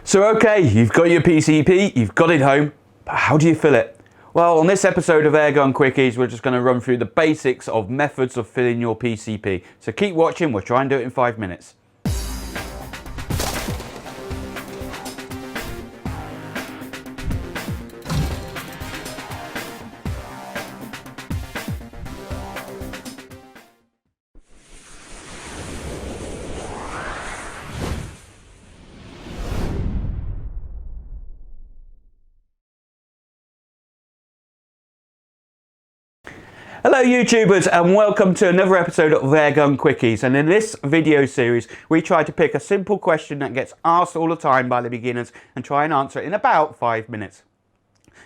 So okay, you've got your PCP, you've got it home, but how do you fill it? Well, on this episode of Airgun Quickies, we're just going to run through the basics of methods of filling your PCP. So keep watching, we'll try and do it in 5 minutes. Hello YouTubers and welcome to another episode of Airgun Quickies, and in this video series we try to pick a simple question that gets asked all the time by the beginners and try and answer it in about 5 minutes.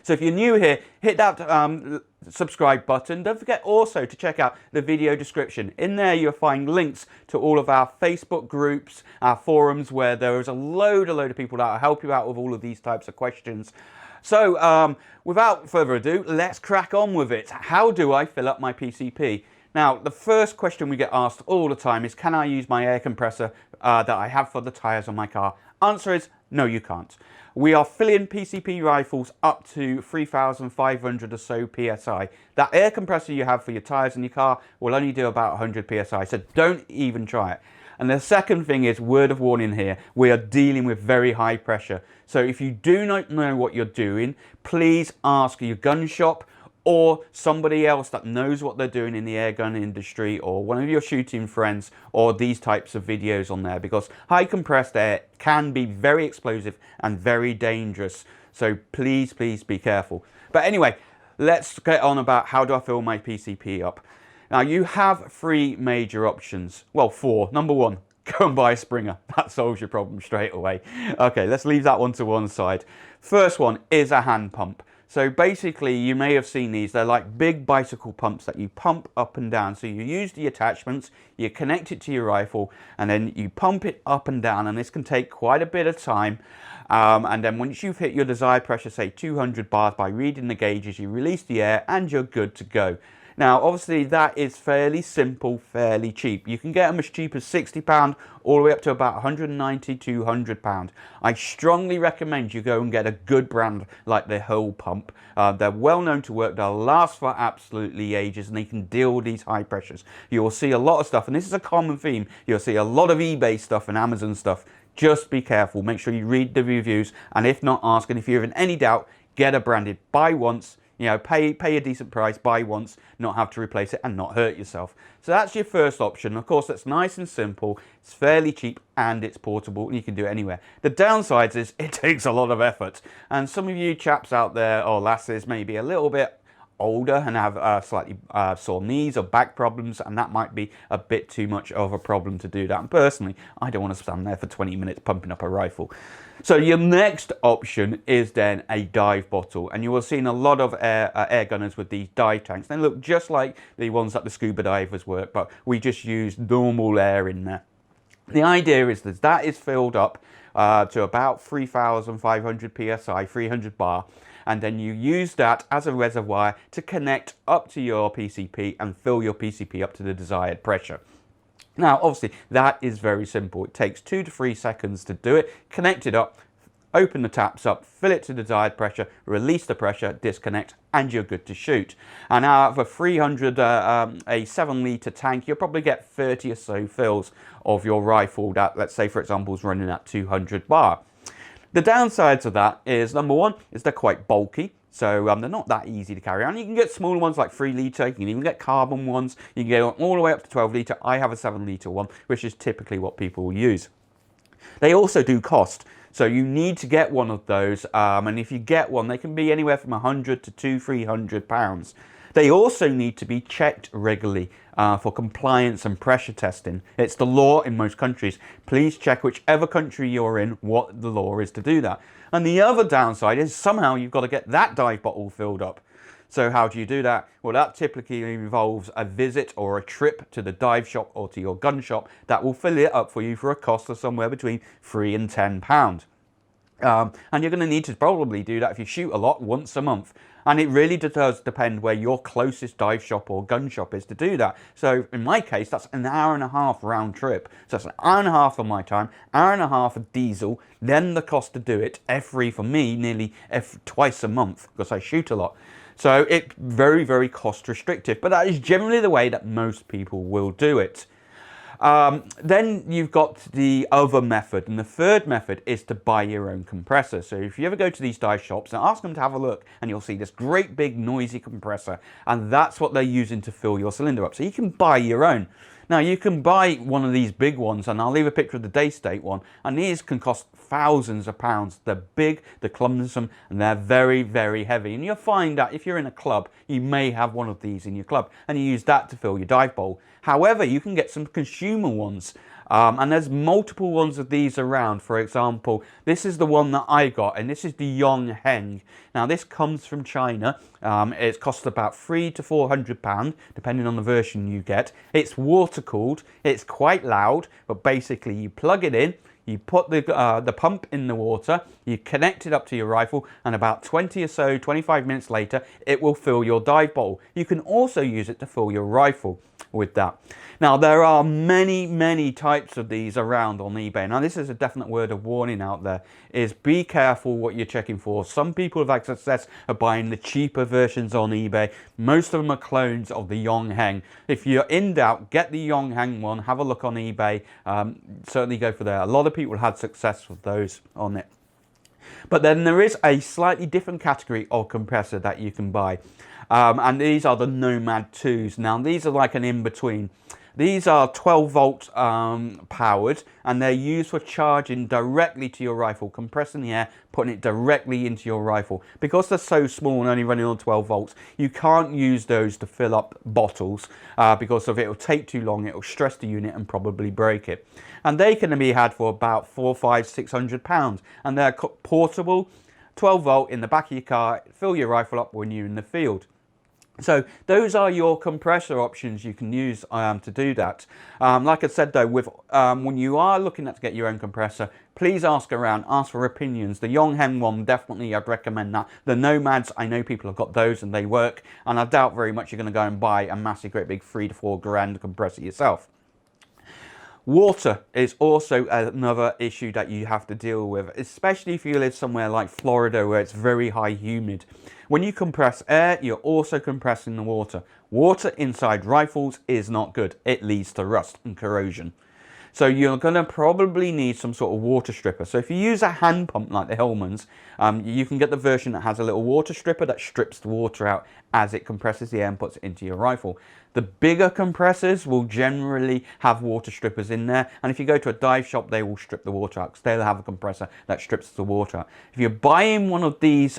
So if you're new here, hit that subscribe button. Don't forget also to check out the video description. In there you'll find links to all of our Facebook groups, our forums, where there is a load of people that will help you out with all of these types of questions. So without further ado, let's crack on with it. How do I fill up my PCP? Now, the first question we get asked all the time is, can I use my air compressor that I have for the tyres on my car? Answer is, no, you can't. We are filling PCP rifles up to 3,500 or so PSI. That air compressor you have for your tyres in your car will only do about 100 PSI, so don't even try it. And the second thing is, word of warning here, we are dealing with very high pressure. So if you do not know what you're doing, please ask your gun shop or somebody else that knows what they're doing in the airgun industry, or one of your shooting friends, or these types of videos on there, because high compressed air can be very explosive and very dangerous. So please, please be careful. But anyway, let's get on about how do I fill my PCP up. Now you have 3 major options. Well, 4. Number 1, go and buy a Springer. That solves your problem straight away. Okay, let's leave that one to one side. First one is a hand pump. So basically, you may have seen these. They're like big bicycle pumps that you pump up and down. So you use the attachments, you connect it to your rifle, and then you pump it up and down. And this can take quite a bit of time. And then once you've hit your desired pressure, say 200 bars, by reading the gauges, you release the air and you're good to go. Now, obviously, that is fairly simple, fairly cheap. You can get them as cheap as £60 all the way up to about £190, £200. I strongly recommend you go and get a good brand like the Hull pump. They're well known to work. They'll last for absolutely ages, and they can deal with these high pressures. You'll see a lot of stuff, and this is a common theme. You'll see a lot of eBay stuff and Amazon stuff. Just be careful. Make sure you read the reviews, and if not, ask. And if you're in any doubt, get a branded. Buy once. You know, pay a decent price, buy once, not have to replace it and not hurt yourself. So that's your first option. Of course, that's nice and simple. It's fairly cheap and it's portable and you can do it anywhere. The downsides is it takes a lot of effort. And some of you chaps out there, or lasses, may be a little bit older and have slightly sore knees or back problems, and that might be a bit too much of a problem to do that. And personally, I don't want to stand there for 20 minutes pumping up a rifle. So your next option is then a dive bottle, and you will have seen a lot of air gunners with these dive tanks. They look just like the ones that the scuba divers work, but we just use normal air in there. The idea is that is filled up to about 3,500 PSI, 300 bar, and then you use that as a reservoir to connect up to your PCP and fill your PCP up to the desired pressure. Now, obviously, that is very simple. It takes 2 to 3 seconds to do it. Connect it up, open the taps up, fill it to the desired pressure, release the pressure, disconnect, and you're good to shoot. And out of a 300, a 7-litre tank, you'll probably get 30 or so fills of your rifle that, let's say, for example, is running at 200 bar. The downsides of that is, number 1, is they're quite bulky. So they're not that easy to carry around. You can get smaller ones like 3 litre, you can even get carbon ones, you can go all the way up to 12 litre. I have a 7 litre one, which is typically what people will use. They also do cost, so you need to get one of those, and if you get one, they can be anywhere from £100 to £200–300. They also need to be checked regularly for compliance and pressure testing. It's the law in most countries. Please check whichever country you're in what the law is to do that. And the other downside is somehow you've got to get that dive bottle filled up. So how do you do that? Well, that typically involves a visit or a trip to the dive shop or to your gun shop that will fill it up for you for a cost of somewhere between £3 and £10. And you're going to need to probably do that if you shoot a lot once a month. And it really does depend where your closest dive shop or gun shop is to do that. So in my case, that's an hour and a half round trip. So that's an hour and a half of my time, hour and a half of diesel, then the cost to do it every, for me, nearly twice a month because I shoot a lot. So it's very, very cost restrictive, but that is generally the way that most people will do it. Then you've got the other method, and the third method is to buy your own compressor. So if you ever go to these dive shops and ask them to have a look, and you'll see this great big noisy compressor, and that's what they're using to fill your cylinder up. So you can buy your own. Now you can buy one of these big ones, and I'll leave a picture of the Daystate one, and these can cost thousands of pounds. They're big, they're clumsome, and they're very, very heavy. And you'll find that if you're in a club, you may have one of these in your club, and you use that to fill your dive bowl. However, you can get some consumer ones, and there's multiple ones of these around. For example, this is the one that I got, and this is the Yongheng. Now this comes from China. It costs about £300 to £400 depending on the version you get. It's water cooled, it's quite loud, but basically you plug it in, you put the pump in the water, you connect it up to your rifle, and about 20 or so, 25 minutes later, it will fill your dive bottle. You can also use it to fill your rifle with that. Now, there are many, many types of these around on eBay. Now, this is a definite word of warning out there, is be careful what you're checking for. Some people have had success of buying the cheaper versions on eBay. Most of them are clones of the Yongheng. If you're in doubt, get the Yongheng one, have a look on eBay, certainly go for there. A lot of people had success with those on it. But then there is a slightly different category of compressor that you can buy. And these are the Nomad 2s. Now, these are like an in-between. These are 12 volt powered, and they're used for charging directly to your rifle, compressing the air, putting it directly into your rifle. Because they're so small and only running on 12 volts, you can't use those to fill up bottles because of it'll take too long, it'll stress the unit and probably break it. And they can be had for about £400, £500, £600, and they're portable, 12 volt in the back of your car, fill your rifle up when you're in the field. So those are your compressor options you can use to do that. Like I said though, with when you are looking to get your own compressor, please ask around, ask for opinions. The Yongheng one, definitely I'd recommend that. The Nomads, I know people have got those and they work, and I doubt very much you're going to go and buy a massive great big £3 to £4 grand compressor yourself. Water is also another issue that you have to deal with, especially if you live somewhere like Florida where it's very high humid. When you compress air, you're also compressing the water. Water inside rifles is not good. It leads to rust and corrosion. So you're going to probably need some sort of water stripper. So if you use a hand pump like the Hillman's, you can get the version that has a little water stripper that strips the water out as it compresses the air and puts it into your rifle. The bigger compressors will generally have water strippers in there, and if you go to a dive shop, they will strip the water out because they'll have a compressor that strips the water out. If you're buying one of these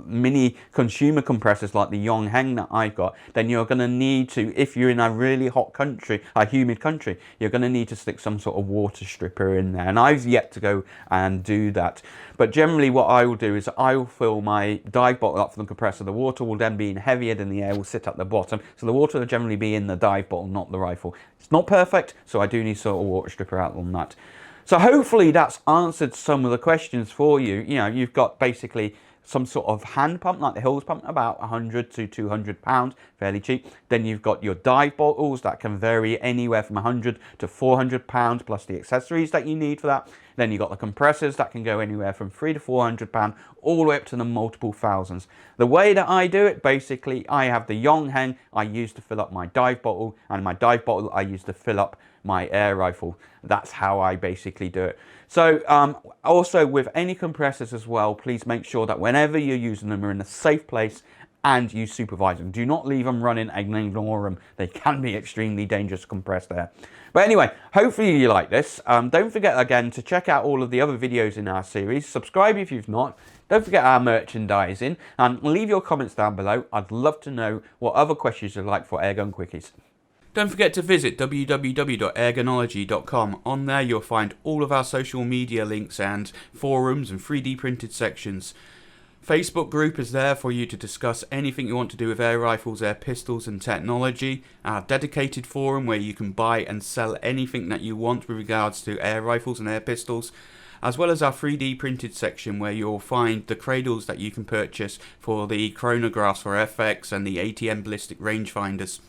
mini consumer compressors like the Yongheng that I got, then you're going to need to, if you're in a really hot country, a humid country, you're going to need to stick some sort of water stripper in there, and I've yet to go and do that. But generally what I will do is I will fill my dive bottle up from the compressor. The water will then be heavier than the air will sit at the bottom, so the water will generally be in the dive bottle, not the rifle. It's not perfect, so I do need sort of water stripper out on that. So hopefully that's answered some of the questions for you. You know, you've got basically some sort of hand pump like the Hills pump, about £100 to £200, fairly cheap. Then you've got your dive bottles that can vary anywhere from £100 to £400 plus the accessories that you need for that. Then you've got the compressors that can go anywhere from £300 to £400 all the way up to the multiple thousands. The way that I do it, basically, I have the Yongheng I use to fill up my dive bottle, and my dive bottle I use to fill up my air rifle. That's how I basically do it. So also with any compressors as well, please make sure that whenever you're using them, are in a safe place and you supervise them. Do not leave them running and ignore them. They can be extremely dangerous to compress air. But anyway, hopefully you like this. Don't forget again to check out all of the other videos in our series. Subscribe if you've not. Don't forget our merchandising, and leave your comments down below. I'd love to know what other questions you'd like for Airgun Quickies. Don't forget to visit www.airgunology.com. On there you'll find all of our social media links and forums and 3D printed sections. Facebook group is there for you to discuss anything you want to do with air rifles, air pistols and technology. Our dedicated forum where you can buy and sell anything that you want with regards to air rifles and air pistols. as well as our 3D printed section where you'll find the cradles that you can purchase for the chronographs for FX and the ATM ballistic rangefinders.